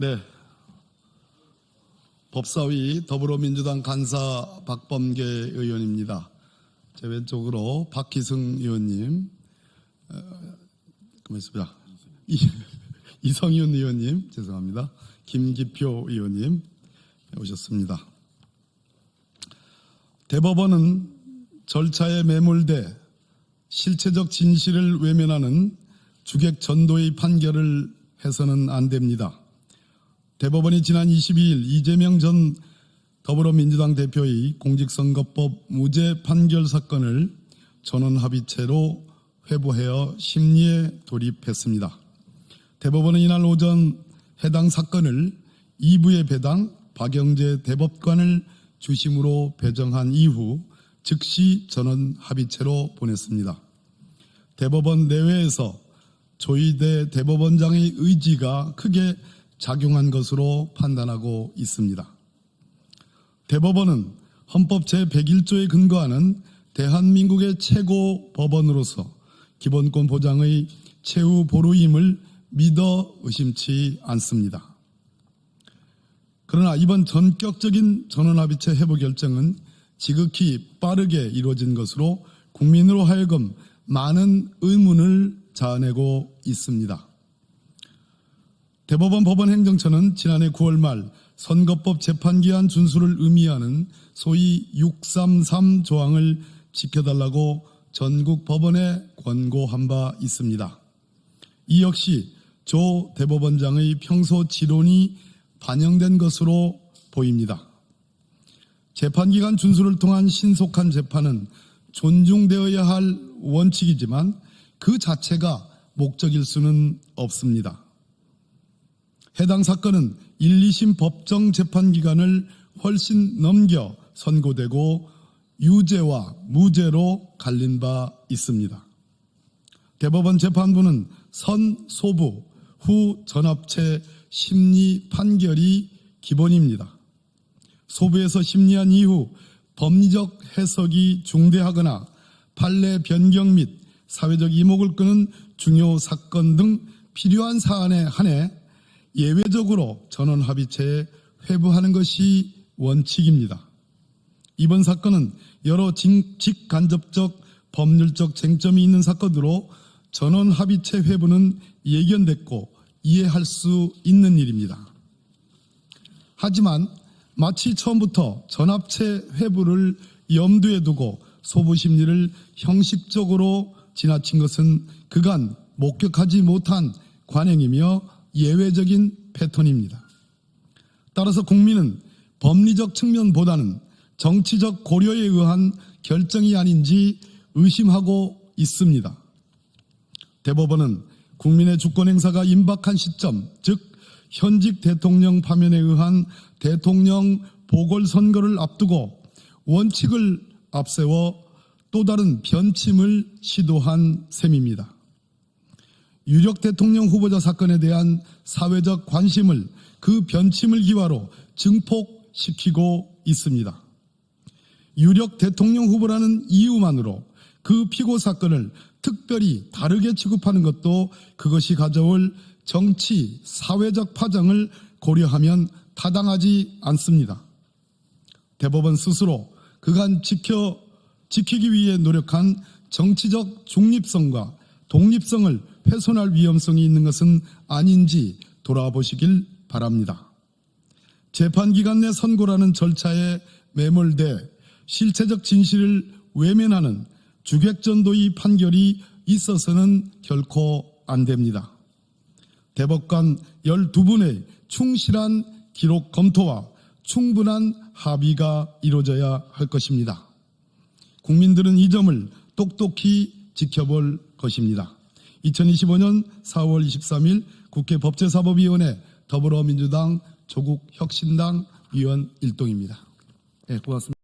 네, 법사위 더불어민주당 간사 박범계 의원입니다. 제 왼쪽으로 박희승 의원님, 고맙습니다. 이성윤 의원님, 죄송합니다. 김기표 의원님 오셨습니다. 대법원은 절차에 매몰돼 실체적 진실을 외면하는 주객 전도의 판결을 해서는 안 됩니다. 대법원이 지난 22일 이재명 전 더불어민주당 대표의 공직선거법 무죄 판결 사건을 전원합의체로 회부하여 심리에 돌입했습니다. 대법원은 이날 오전 해당 사건을 2부의 배당 박영재 대법관을 주심으로 배정한 이후 즉시 전원합의체로 보냈습니다. 대법원 내외에서 조희대 대법원장의 의지가 크게 작용한 것으로 판단하고 있습니다. 대법원은 헌법 제101조에 근거하는 대한민국의 최고 법원으로서 기본권 보장의 최후 보루임을 믿어 의심치 않습니다. 그러나 이번 전격적인 전원합의체 회부 결정은 지극히 빠르게 이루어진 것으로 국민으로 하여금 많은 의문을 자아내고 있습니다. 대법원 법원행정처는 지난해 9월 말 선거법 재판기한 준수를 의미하는 소위 633 조항을 지켜달라고 전국 법원에 권고한 바 있습니다. 이 역시 조 대법원장의 평소 지론이 반영된 것으로 보입니다. 재판기간 준수를 통한 신속한 재판은 존중되어야 할 원칙이지만 그 자체가 목적일 수는 없습니다. 해당 사건은 1, 2심 법정 재판기간을 훨씬 넘겨 선고되고 유죄와 무죄로 갈린 바 있습니다. 대법원 재판부는 선 소부, 후 전합체 심리 판결이 기본입니다. 소부에서 심리한 이후 법리적 해석이 중대하거나 판례 변경 및 사회적 이목을 끄는 중요 사건 등 필요한 사안에 한해 예외적으로 전원합의체에 회부하는 것이 원칙입니다. 이번 사건은 여러 직간접적 법률적 쟁점이 있는 사건으로 전원합의체 회부는 예견됐고 이해할 수 있는 일입니다. 하지만 마치 처음부터 전합체 회부를 염두에 두고 소부 심리를 형식적으로 지나친 것은 그간 목격하지 못한 관행이며 예외적인 패턴입니다. 따라서 국민은 법리적 측면보다는 정치적 고려에 의한 결정이 아닌지 의심하고 있습니다. 대법원은 국민의 주권 행사가 임박한 시점, 즉 현직 대통령 파면에 의한 대통령 보궐선거를 앞두고 원칙을 앞세워 또 다른 변침을 시도한 셈입니다. 유력 대통령 후보자 사건에 대한 사회적 관심을 그 변침을 기화로 증폭시키고 있습니다. 유력 대통령 후보라는 이유만으로 그 피고 사건을 특별히 다르게 취급하는 것도 그것이 가져올 정치, 사회적 파장을 고려하면 타당하지 않습니다. 대법원 스스로 그간 지키기 위해 노력한 정치적 중립성과 독립성을 훼손할 위험성이 있는 것은 아닌지 돌아보시길 바랍니다. 재판기간 내 선고라는 절차에 매몰돼 실체적 진실을 외면하는 주객전도의 판결이 있어서는 결코 안 됩니다. 대법관 12분의 충실한 기록 검토와 충분한 합의가 이루어져야 할 것입니다. 국민들은 이 점을 똑똑히 지켜볼 것입니다. 2025년 4월 23일 국회 법제사법위원회 더불어민주당 조국혁신당 위원 일동입니다. 네, 고맙습니다.